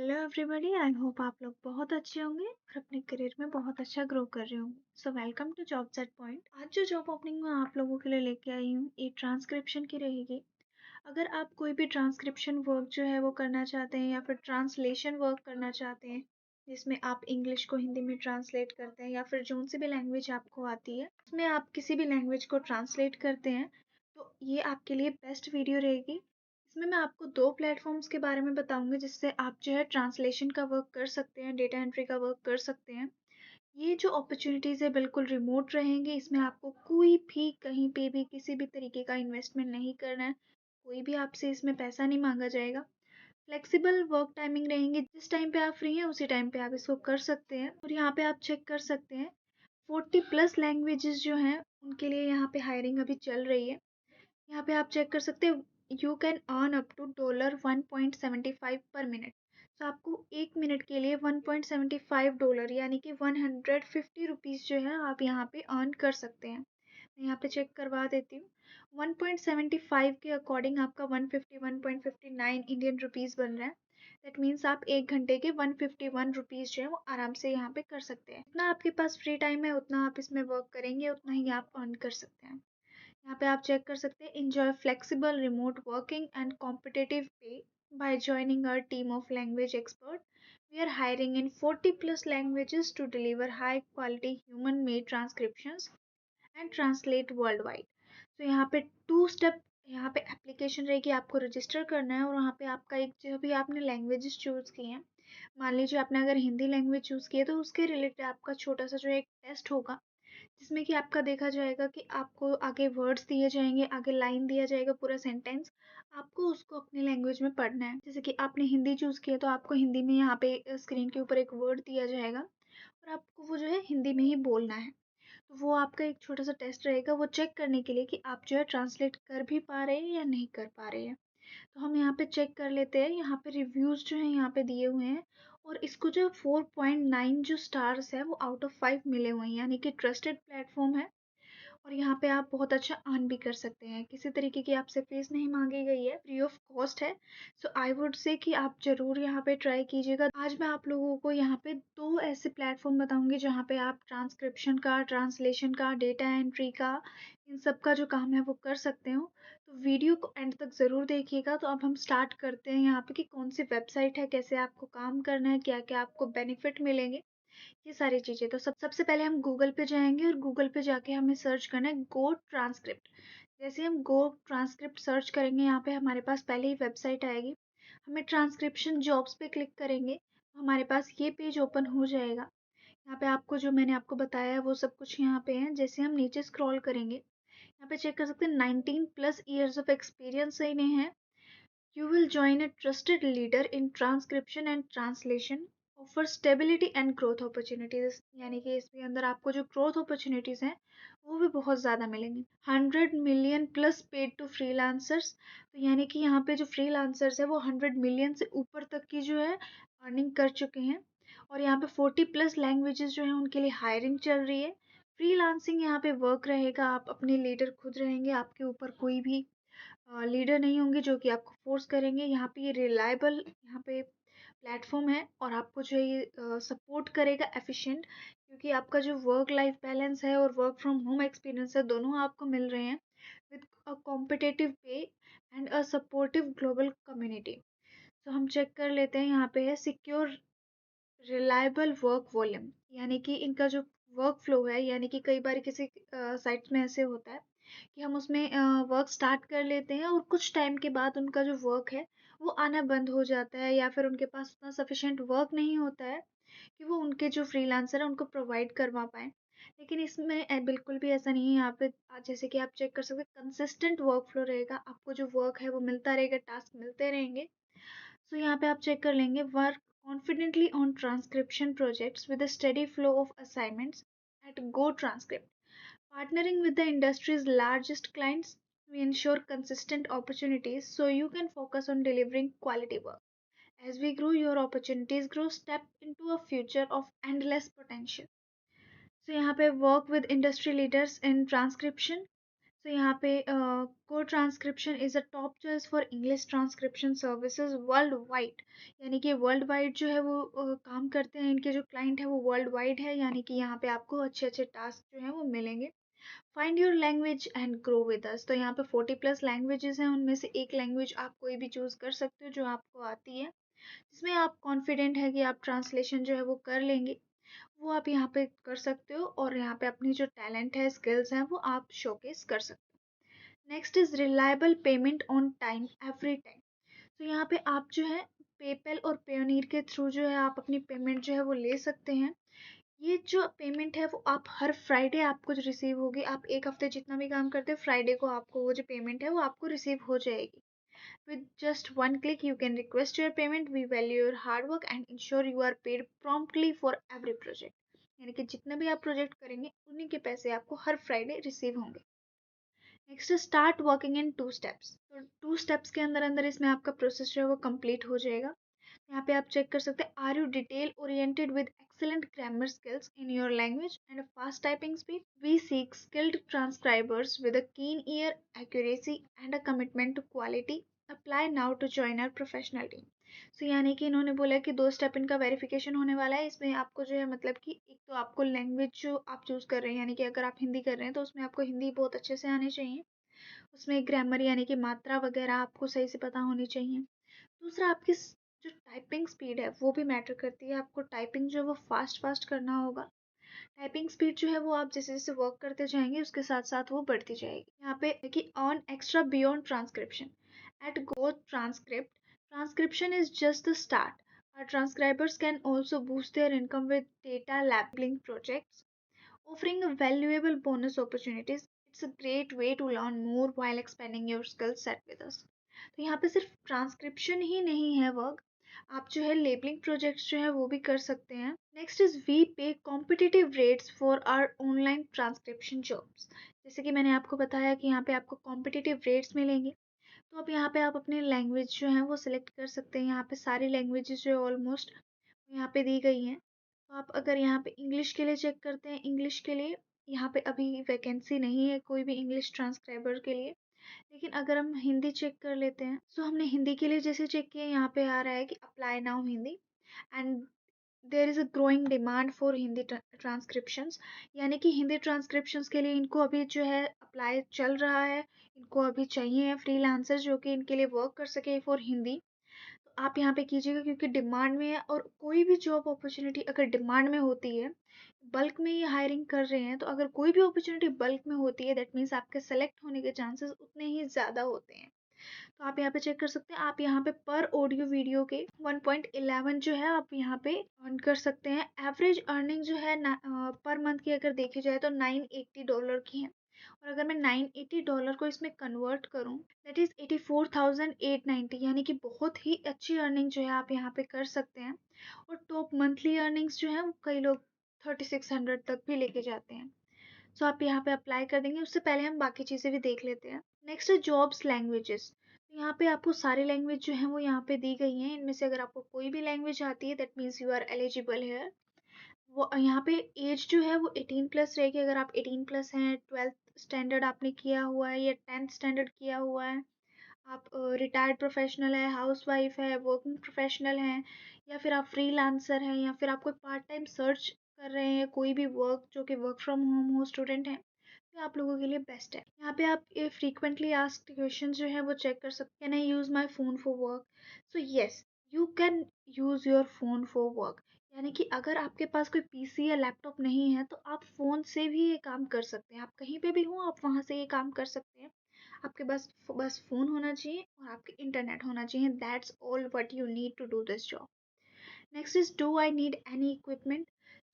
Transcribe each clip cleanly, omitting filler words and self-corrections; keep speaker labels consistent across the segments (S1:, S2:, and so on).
S1: Hello everybody, I hope आप लोग बहुत अच्छे होंगे और अपने करियर में बहुत अच्छा ग्रो कर रहे होंगे। So welcome to job set point. आज जो जॉब ओपनिंग मैं आप लोगों के लिए लेके आई हूँ ये ट्रांसक्रिप्शन की रहेगी। अगर आप कोई भी ट्रांसक्रिप्शन वर्क जो है वो करना चाहते हैं या फिर ट्रांसलेशन वर्क करना चाहते हैं, जिसमें आप इंग्लिश को हिंदी में ट्रांसलेट करते हैं या फिर जो सी भी लैंग्वेज आपको आती है उसमें आप किसी भी लैंग्वेज को ट्रांसलेट करते हैं, तो ये आपके लिए बेस्ट वीडियो रहेगी। इसमें मैं आपको 2 प्लेटफ़ॉर्म्स के बारे में बताऊँगी जिससे आप जो है ट्रांसलेशन का वर्क कर सकते हैं, डेटा एंट्री का वर्क कर सकते हैं। ये जो अपॉर्च्युनिटीज़ है बिल्कुल रिमोट रहेंगी, इसमें आपको कोई भी कहीं पे भी किसी भी तरीके का इन्वेस्टमेंट नहीं करना है, कोई भी आपसे इसमें पैसा नहीं माँगा जाएगा। फ्लेक्सिबल वर्क टाइमिंग रहेंगी, जिस टाइम पे आप फ्री हैं उसी टाइम पे आप इसको कर सकते हैं और यहाँ पे आप चेक कर सकते हैं 40 प्लस लैंग्वेजेज़ जो हैं उनके लिए यहाँ पे हायरिंग अभी चल रही है। यहाँ पे आप चेक कर सकते हैं, you can earn up to $1.75 per minute. तो आपको 1 मिनट के लिए $1.75 यानी कि 150 रुपीज़ जो है आप यहाँ पे अर्न कर सकते हैं। मैं यहाँ पे चेक करवा देती हूँ। 1.75 के अकॉर्डिंग आपका 151.59 इंडियन रुपीज़ बन रहा है। दैट मीन्स आप 1 घंटे के 151 रुपीज़ जो है वो आराम से यहाँ पे कर सकते हैं। जितना आपके पास फ्री टाइम है उतना आप इसमें वर्क करेंगे उतना ही आप अर्न कर सकते हैं। यहाँ पे आप चेक कर सकते हैं, enjoy flexible remote working and competitive pay by joining our team of language expert. We are hiring in 40 plus languages to deliver high quality human made transcriptions and translate worldwide. तो यहाँ पे 2 step यहाँ पे application रहेगी, आपको register करना है और वहाँ पे आपका एक जो भी आपने लैंग्वेजेस चूज़ किए हैं, मान लीजिए आपने अगर हिंदी लैंग्वेज चूज़ की है तो उसके रिलेटेड आपका छोटा सा जो एक टेस्ट होगा, जिसमें कि आपका देखा जाएगा कि आपको आगे वर्ड्स दिए जाएँगे, आगे लाइन दिया जाएगा, पूरा सेंटेंस, आपको उसको अपनी लैंग्वेज में पढ़ना है। जैसे कि आपने हिंदी चूज़ किया तो आपको हिंदी में यहाँ पे स्क्रीन के ऊपर एक वर्ड दिया जाएगा और आपको वो जो है हिंदी में ही बोलना है। तो वो आपका एक छोटा-सा टेस्ट रहेगा, वो चेक करने के लिए कि आप जो है ट्रांसलेट कर भी पा रहे हैं या नहीं कर पा रहे हैं। तो हम यहाँ पे चेक कर लेते हैं, यहाँ पे रिव्यूज़ जो हैं यहाँ पे दिए हुए हैं और इसको जो 4.9 जो स्टार्स है वो आउट ऑफ 5 मिले हुए हैं, यानी कि ट्रस्टेड प्लेटफ़ॉर्म है और यहाँ पे आप बहुत अच्छा अर्न भी कर सकते हैं। किसी तरीके की आपसे फ़ीस नहीं माँगी गई है, फ्री ऑफ कॉस्ट है। सो आई वुड से कि आप ज़रूर यहाँ पे ट्राई कीजिएगा। आज मैं आप लोगों को यहाँ पे 2 ऐसे प्लेटफ़ॉर्म बताऊँगी जहाँ पे आप ट्रांसक्रिप्शन का, ट्रांसलेशन का, डेटा एंट्री का, इन सब का जो काम है वो कर सकते हो। तो वीडियो को एंड तक ज़रूर देखिएगा। तो अब हम स्टार्ट करते हैं यहाँ पे कि कौन-सी वेबसाइट है, कैसे आपको काम करना है, क्या-क्या आपको बेनिफिट मिलेंगे। ये सारी चीज़ें तो सबसे पहले हम गूगल पे जाएँगे और गूगल पे जाके हमें सर्च करना है गो ट्रांसक्रिप्ट। जैसे हम गो ट्रांसक्रिप्ट सर्च करेंगे यहाँ पे हमारे पास पहले ही वेबसाइट आएगी। हमें ट्रांसक्रिप्शन जॉब्स पे क्लिक करेंगे तो हमारे पास ये पेज ओपन हो जाएगा। यहाँ पे आपको जो मैंने आपको बताया है वो सब कुछ यहाँ पे है। जैसे हम नीचे स्क्रॉल करेंगे, यहाँ पे चेक कर सकते हैं 19 प्लस ईयर्स ऑफ एक्सपीरियंस इन्हें है। You will join a trusted leader in transcription and translation, offer stability and growth opportunities, यानी कि इसके अंदर आपको जो growth opportunities हैं वो भी बहुत ज़्यादा मिलेंगी। 100 million plus paid to freelancers, तो यानी कि यहाँ पे जो freelancers है वो 100 million से ऊपर तक की जो है अर्निंग कर चुके हैं और यहाँ पे 40 प्लस लैंग्वेजेस जो हैं उनके लिए हायरिंग चल रही है। फ्रीलांसिंग यहाँ पे वर्क रहेगा, आप अपने लीडर खुद रहेंगे, आपके ऊपर कोई भी लीडर नहीं होंगे जो कि आपको फोर्स करेंगे। यहाँ पे ये रिलायबल यहाँ पे प्लेटफॉर्म है और आपको जो है ये सपोर्ट करेगा एफिशिएंट, क्योंकि आपका जो वर्क लाइफ बैलेंस है और वर्क फ्रॉम होम एक्सपीरियंस है दोनों आपको मिल रहे हैं विद अ कॉम्पिटिटिव पे and a supportive global community. तो हम चेक कर लेते हैं, यहाँ पे है सिक्योर रिलायबल वर्क वॉल्यूम, यानी कि इनका जो वर्क फ्लो है, यानी कि कई बार किसी साइट्स में ऐसे होता है कि हम उसमें वर्क स्टार्ट कर लेते हैं और कुछ टाइम के बाद उनका जो वर्क है वो आना बंद हो जाता है या फिर उनके पास उतना सफिशिएंट वर्क नहीं होता है कि वो उनके जो फ्रीलांसर है उनको प्रोवाइड करवा पाएँ। लेकिन इसमें बिल्कुल भी ऐसा नहीं है। यहाँ पे जैसे कि आप चेक कर सकते हैं कंसिस्टेंट वर्क फ्लो रहेगा, आपको जो वर्क है वो मिलता रहेगा, टास्क मिलते रहेंगे। So यहाँ पे आप चेक कर लेंगे, work confidently on transcription projects with a steady flow of assignments at Go Transcript. Partnering with the industry's largest clients, we ensure consistent opportunities so you can focus on delivering quality work. As we grow, your opportunities grow. Step into a future of endless potential. So यहाँ पे work with industry leaders in transcription. तो यहाँ पे code transcription is a top choice for English transcription services world wide. यानी कि world wide जो है वो काम करते हैं, इनके जो क्लाइंट है वो वर्ल्ड वाइड है, यानी कि यहाँ पे आपको अच्छे अच्छे टास्क जो है वो मिलेंगे। Find your language and grow with us. तो यहाँ पे 40+ लैंग्वेजेस हैं, उनमें से एक लैंग्वेज आप कोई भी चूज़ कर सकते हो जो आपको आती है, जिसमें आप कॉन्फिडेंट है कि आप ट्रांसलेशन जो है वो कर लेंगे, वो आप यहाँ पे कर सकते हो और यहाँ पे अपनी जो टैलेंट है, स्किल्स हैं, वो आप शोकेस कर सकते हो। Next is reliable payment on time every time. तो यहाँ पे आप जो है पेपैल और पेयोनीर के थ्रू जो है आप अपनी पेमेंट जो है वो ले सकते हैं। ये जो पेमेंट है वो आप हर फ्राइडे आपको जो रिसीव होगी, आप एक हफ्ते जितना भी काम करते हो फ्राइडे को आपको वो जो पेमेंट है वो आपको रिसीव हो जाएगी। With just one click, you can request your payment. We value your hard work and ensure you are paid promptly for every project. यानी कि जितना भी आप प्रोजेक्ट करेंगे उन्हीं के पैसे आपको हर फ्राइडे रिसीव होंगे। Next start working in 2 steps. तो 2 स्टेप्स के अंदर अंदर इसमें आपका प्रोसेस जो है वो कंप्लीट हो जाएगा। यहाँ पे आप चेक कर सकते हैं, are you detail oriented with excellent grammar skills in your language and a fast typing speed. We seek skilled transcribers with a keen ear, accuracy and a commitment to quality. Apply now to join our professional team. So यानी कि इन्होंने बोला कि 2 step इनका verification होने वाला है। इसमें आपको जो है मतलब कि एक तो आपको लैंग्वेज जो आप चूज़ कर रहे हैं, यानी कि अगर आप हिंदी कर रहे हैं तो उसमें आपको हिंदी बहुत अच्छे से आनी चाहिए। उसमें ग्रामर यानी कि मात्रा वगैरह आपको सही से पता होनी चाहिए। दूसरा आपकी जो टाइपिंग स्पीड है वो भी मैटर करती है। आपको टाइपिंग जो है वो फास्ट फास्ट करना होगा। टाइपिंग स्पीड जो है वो आप जैसे जैसे वर्क करते जाएंगे उसके साथ साथ वो बढ़ती जाएगी। यहाँ पे है कि earn extra beyond transcription at GoTranscript. Transcription is just the start. Our transcribers can also boost their income with data labeling projects, offering a valuable bonus opportunities. It's a great way to learn more while expanding your skill set with us. तो यहाँ पे सिर्फ transcription ही नहीं है work, आप जो है labelling projects जो है वो भी कर सकते हैं। Next is we pay competitive rates for our online transcription jobs. जैसे कि मैंने आपको बताया कि यहाँ पे आपको कॉम्पिटिटिव रेट्स मिलेंगे। तो अब यहाँ पे आप अपनी लैंग्वेज जो है वो सिलेक्ट कर सकते हैं। यहाँ पे सारी लैंग्वेजेस जो है ऑलमोस्ट यहाँ पे दी गई हैं। तो आप अगर यहाँ पे इंग्लिश के लिए चेक करते हैं, इंग्लिश के लिए यहाँ पे अभी वैकेंसी नहीं है कोई भी इंग्लिश ट्रांसक्राइबर के लिए। लेकिन अगर हम हिंदी चेक कर लेते हैं, तो हमने हिंदी के लिए जैसे चेक किया, यहाँ पे आ रहा है कि apply now Hindi and there is a growing demand for Hindi transcriptions. यानी कि हिंदी ट्रांसक्रिप्शंस के लिए इनको अभी जो है अप्लाई चल रहा है। इनको अभी चाहिए फ्रीलांसर जो कि इनके लिए वर्क कर सके फॉर हिंदी। आप यहाँ पे कीजिएगा क्योंकि डिमांड में है, और कोई भी जॉब अपॉर्चुनिटी अगर डिमांड में होती है, बल्क में ये हायरिंग कर रहे हैं, तो अगर कोई भी अपॉर्चुनिटी बल्क में होती है दैट मीन्स आपके सेलेक्ट होने के चांसेस उतने ही ज़्यादा होते हैं। तो आप यहाँ पे चेक कर सकते हैं, आप यहाँ पे पर ऑडियो वीडियो के 1.11 जो है आप यहाँ पे अर्न कर सकते हैं। एवरेज अर्निंग जो है पर मंथ की अगर देखी जाए तो $980 की है। और अगर मैं $980 को इसमें कन्वर्ट करूँ, दैट इज़ 84,890, यानी कि बहुत ही अच्छी अर्निंग जो है आप यहाँ पे कर सकते हैं। और टॉप मंथली अर्निंग्स जो है वो कई लोग 3600 तक भी लेके जाते हैं। सो आप यहाँ पे अप्लाई कर देंगे। उससे पहले हम बाकी चीज़ें भी देख लेते हैं। नेक्स्ट है जॉब्स लैंग्वेजेस। यहाँ पे आपको सारी लैंग्वेज जो है वो यहाँ पे दी गई हैं। इनमें से अगर आपको कोई भी लैंग्वेज आती है that means you are eligible here. वो यहाँ पे एज जो है वो 18+ रहेगी। अगर आप 18+ हैं, 12th स्टैंडर्ड आपने किया हुआ है या 10th स्टैंडर्ड किया हुआ है, आप रिटायर्ड प्रोफेशनल है, हाउसवाइफ है, वर्किंग प्रोफेशनल हैं, या फिर आप फ्रीलांसर हैं, या फिर आप कोई पार्ट टाइम सर्च कर रहे हैं कोई भी वर्क जो कि वर्क फ्रॉम होम हो, स्टूडेंट हैं, तो आप लोगों के लिए बेस्ट है। यहाँ पे आप फ्रीक्वेंटली आस्क्ड क्वेश्चन जो है वो चेक कर सकते हैं। Can I use my phone for work? So yes, you can use your phone for work. यानी कि अगर आपके पास कोई पीसी या लैपटॉप नहीं है तो आप फ़ोन से भी ये काम कर सकते हैं। आप कहीं पे भी हों, आप वहाँ से ये काम कर सकते हैं। आपके बस बस फ़ोन होना चाहिए और आपके इंटरनेट होना चाहिए। That's all what you need to do this job. Next is do I need any equipment?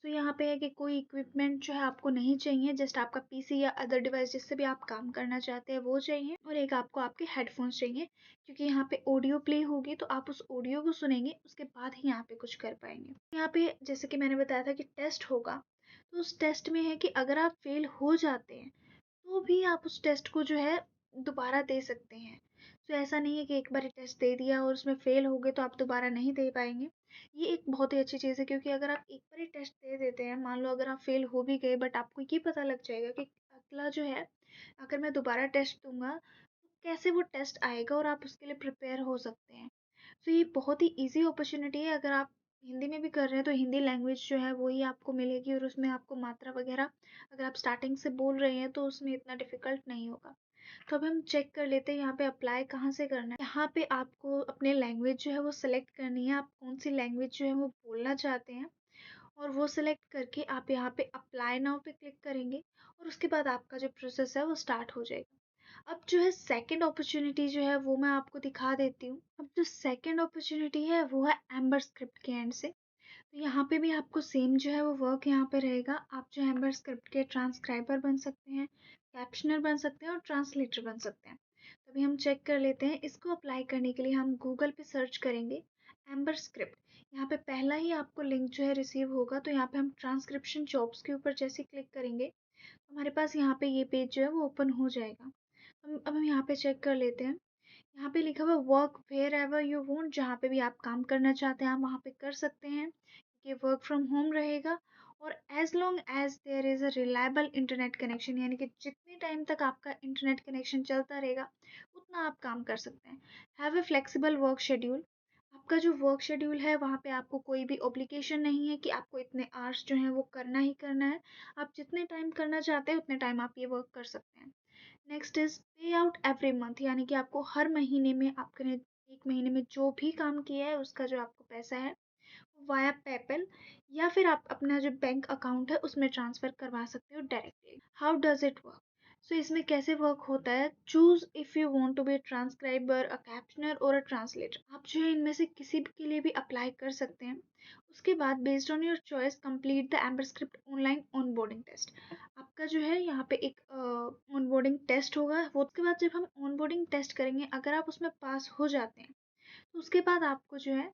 S1: तो यहाँ पे है कि कोई इक्विपमेंट जो है आपको नहीं चाहिए, जस्ट आपका पीसी या अदर डिवाइस जिससे भी आप काम करना चाहते हैं वो चाहिए, और एक आपको आपके हेडफोन्स चाहिए, क्योंकि यहाँ पे ऑडियो प्ले होगी तो आप उस ऑडियो को सुनेंगे उसके बाद ही यहाँ पे कुछ कर पाएंगे। यहाँ पे जैसे कि मैंने बताया था कि टेस्ट होगा, तो उस टेस्ट में है कि अगर आप फेल हो जाते हैं तो भी आप उस टेस्ट को जो है दोबारा दे सकते हैं। तो ऐसा नहीं है कि एक बार टेस्ट दे दिया और उसमें फेल हो गए तो आप दोबारा नहीं दे पाएंगे। ये एक बहुत ही अच्छी चीज़ है, क्योंकि अगर आप एक बार टेस्ट दे देते हैं, मान लो अगर आप फेल हो भी गए बट आपको ये पता लग जाएगा कि अगला जो है, अगर मैं दोबारा टेस्ट दूँगा, तो कैसे वो टेस्ट आएगा और आप उसके लिए प्रिपेयर हो सकते हैं। तो ये बहुत ही ईज़ी अपॉर्च्युनिटी है, अगर आप हिंदी में भी कर रहे हैं तो हिंदी लैंग्वेज जो है वही आपको मिलेगी और उसमें आपको मात्रा वगैरह अगर आप स्टार्टिंग से बोल रहे हैं तो उसमें इतना डिफ़िकल्ट नहीं होगा। तो अब हम चेक कर लेते हैं यहाँ पे अप्लाई कहाँ से करना है। यहाँ पे आपको अपने लैंग्वेज जो है वो सिलेक्ट करनी है, आप कौन-सी लैंग्वेज जो है वो बोलना चाहते हैं और वो सिलेक्ट करके आप यहाँ पे अप्लाई नाउ पे क्लिक करेंगे और उसके बाद आपका जो प्रोसेस है वो स्टार्ट हो जाएगा। अब जो है सेकंड अपॉर्च्युनिटी जो है वो मैं आपको दिखा देती हूँ। अब जो सेकंड अपॉर्च्युनिटी है वो है एम्बर स्क्रिप्ट के एंड से। तो यहाँ पे भी आपको सेम जो है वो वर्क यहाँ पे रहेगा। आप जो एम्बर स्क्रिप्ट के ट्रांसक्राइबर बन सकते हैं, कैप्शनर बन सकते हैं और ट्रांसलेटर बन सकते हैं। तो अभी हम चेक कर लेते हैं। इसको अप्लाई करने के लिए हम गूगल पे सर्च करेंगे एम्बर स्क्रिप्ट। यहाँ पे पहला ही आपको लिंक जो है रिसीव होगा, तो यहाँ पे हम ट्रांसक्रिप्शन जॉब्स के ऊपर जैसे क्लिक करेंगे तो हमारे पास यहाँ पे ये पेज जो है वो ओपन हो जाएगा। अब हम यहाँ पे चेक कर लेते हैं। यहाँ पे लिखा हुआ work wherever you want, जहाँ पे भी आप काम करना चाहते हैं आप वहाँ पे कर सकते हैं। ये वर्क फ्रॉम होम रहेगा और as long as there is a reliable internet connection, यानी कि जितने टाइम तक आपका इंटरनेट कनेक्शन चलता रहेगा उतना आप काम कर सकते हैं। Have a flexible work schedule. आपका जो वर्क शेड्यूल है वहाँ पे आपको कोई भी ऑब्लिगेशन नहीं है कि आपको इतने आवर्स जो हैं वो करना ही करना है। आप जितने टाइम करना चाहते हैं उतने टाइम आप ये वर्क कर सकते हैं। नेक्स्ट इज़ पे आउट एवरी मंथ, यानी कि आपको हर महीने में आपने 1 महीने में जो भी काम किया है उसका जो आपको पैसा है वाया पेपैल या फिर आप अपना जो बैंक अकाउंट है उसमें ट्रांसफ़र करवा सकते हो directly. How does it work? So इसमें कैसे वर्क होता है, choose if you want to be a transcriber, a captioner और अ ट्रांसलेटर। आप जो है इनमें से किसी भी के लिए भी अप्लाई कर सकते हैं। उसके बाद based on your choice complete the Amberscript online onboarding test. आपका जो है यहाँ पे एक ऑनबोर्डिंग टेस्ट होगा, वो उसके बाद जब हम ऑनबोर्डिंग टेस्ट करेंगे अगर आप उसमें पास हो जाते हैं तो उसके बाद आपको जो है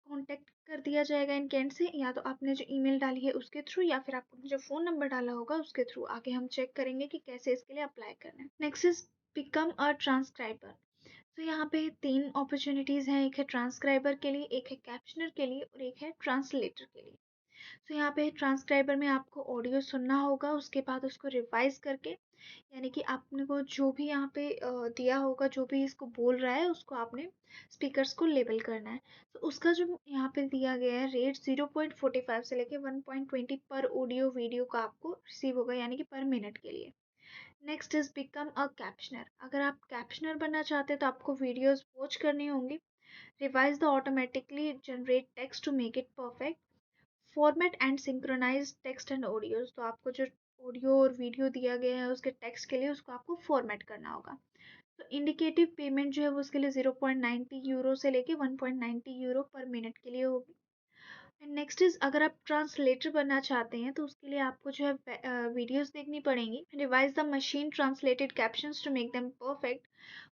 S1: कॉन्टैक्ट कर दिया जाएगा इनके एंड से, या तो आपने जो ईमेल डाली है उसके थ्रू या फिर आपने जो फ़ोन नंबर डाला होगा उसके थ्रू। आगे हम चेक करेंगे कि कैसे इसके लिए अप्लाई करना है। Next is become a transcriber. तो यहाँ पे 3 अपॉर्च्युनिटीज़ हैं, एक है ट्रांसक्राइबर के लिए, एक है कैप्शनर के लिए और एक है ट्रांसलेटर के लिए। तो यहाँ पे ट्रांसक्राइबर में आपको ऑडियो सुनना होगा, उसके बाद उसको रिवाइज़ करके, यानी कि आपने को जो भी यहाँ पे दिया होगा, जो भी इसको बोल रहा है उसको आपने स्पीकर्स को लेबल करना है। तो उसका जो यहाँ पे दिया गया है रेट 0.45 से लेके 1.20 पर ऑडियो वीडियो का आपको रिसीव होगा, यानी कि पर मिनट के लिए। Next is become a captioner. अगर आप कैप्शनर बनना चाहते हैं तो आपको वीडियोज़ वॉच करनी होंगी। Revise the automatically generate text to make it perfect. Format and synchronise text and audios. तो आपको जो ऑडियो और वीडियो दिया गया है उसके टेक्स्ट के लिए उसको आपको फॉर्मेट करना होगा। तो इंडिकेटिव पेमेंट जो है वो उसके लिए 0.90 यूरो से लेके 1.90 यूरो पर मिनट के लिए होगी। एंड नेक्स्ट इज अगर आप ट्रांसलेटर बनना चाहते हैं तो उसके लिए आपको जो है वीडियोस देखनी पड़ेंगी। Revise the machine translated captions to make them perfect.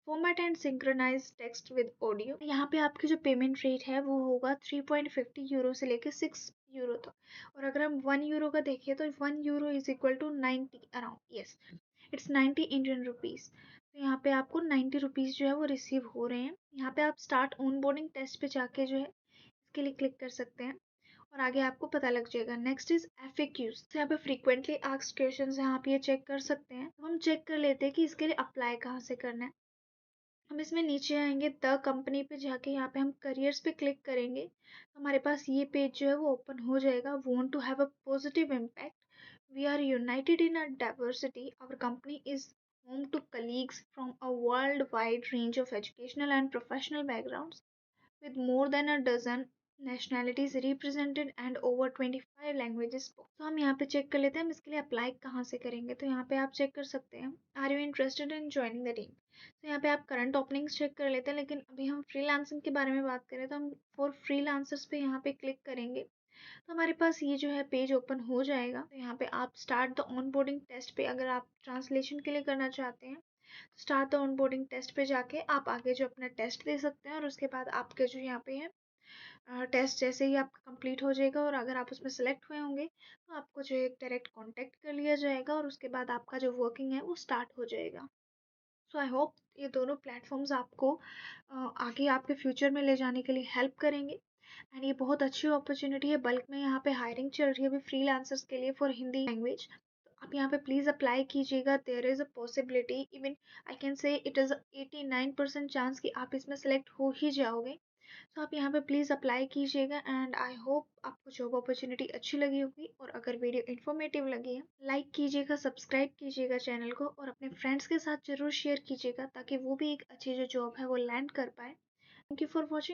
S1: Format and synchronise text with audio. यहाँ पे आपकी जो पेमेंट रेट है वो होगा 3.50 यूरो से लेकर 6 यूरो तक। और अगर हम 1 यूरो का देखें तो 1 euro is equal to 90 around, yes it's 90 Indian rupees. तो यहाँ पे आपको 90 रुपीज़ जो है वो रिसीव हो रहे हैं। यहाँ पे आप स्टार्ट ऑन बोर्डिंग टेस्ट पे जाके जो है इसके लिए क्लिक कर सकते हैं और आगे आपको पता लग जाएगा। Next is FAQs. तो यहाँ पे फ्रीक्वेंटली आस्क्ड क्वेश्चंस हैं, आप ये चेक कर सकते हैं। तो हम चेक कर लेते हैं कि इसके लिए अप्लाई कहाँ से करना है। हम इसमें नीचे आएंगे द कंपनी पे जाके यहाँ पे हम करियर्स पे क्लिक करेंगे तो हमारे पास ये पेज जो है वो ओपन हो जाएगा। Want to have a positive impact, we are united in a diversity, our company is home to colleagues from a worldwide range of educational and professional backgrounds with more than a dozen nationalities represented and over 25 languages spoken। तो हम यहाँ पे check कर लेते हैं हम इसके लिए अप्लाई कहाँ से करेंगे। तो यहाँ पे आप चेक कर सकते हैं are you interested in joining the team. तो यहाँ पे आप करंट ओपनिंग्स चेक कर लेते हैं, लेकिन अभी हम फ्रीलांसिंग के बारे में बात करें तो हम फॉर फ्रीलांसर्स पे यहाँ पे क्लिक करेंगे तो हमारे पास ये जो है पेज ओपन हो जाएगा। तो यहाँ पे आप स्टार्ट द ऑनबोर्डिंग टेस्ट पे, अगर आप ट्रांसलेशन के लिए करना चाहते हैं तो स्टार्ट द ऑनबोर्डिंग टेस्ट पे जाके आप आगे जो अपना टेस्ट दे सकते हैं और उसके बाद आपके जो यहाँ पे है टेस्ट जैसे ही आपका कंप्लीट हो जाएगा और अगर आप उसमें सेलेक्ट हुए होंगे तो आपको जो है डायरेक्ट कांटेक्ट कर लिया जाएगा और उसके बाद आपका जो वर्किंग है वो स्टार्ट हो जाएगा। सो आई होप ये दोनों प्लेटफॉर्म्स आपको आगे आपके फ्यूचर में ले जाने के लिए हेल्प करेंगे। एंड ये बहुत अच्छी अपॉर्चुनिटी है, बल्क में यहाँ पे हायरिंग चल रही है अभी फ्रीलांसर्स के लिए फॉर हिंदी लैंग्वेज। तो आप यहाँ पे प्लीज़ अप्लाई कीजिएगा। There is a possibility, even I can say it is 89% chance कि आप इसमें सेलेक्ट हो ही जाओगे। तो आप यहाँ पे प्लीज़ अप्लाई कीजिएगा एंड आई होप आपको जॉब अपॉर्चुनिटी अच्छी लगी होगी। और अगर वीडियो इन्फॉर्मेटिव लगी है, लाइक कीजिएगा, सब्सक्राइब कीजिएगा चैनल को और अपने फ्रेंड्स के साथ ज़रूर शेयर कीजिएगा ताकि वो भी एक अच्छी जो जॉब है वो लैंड कर पाए। Thank you for watching.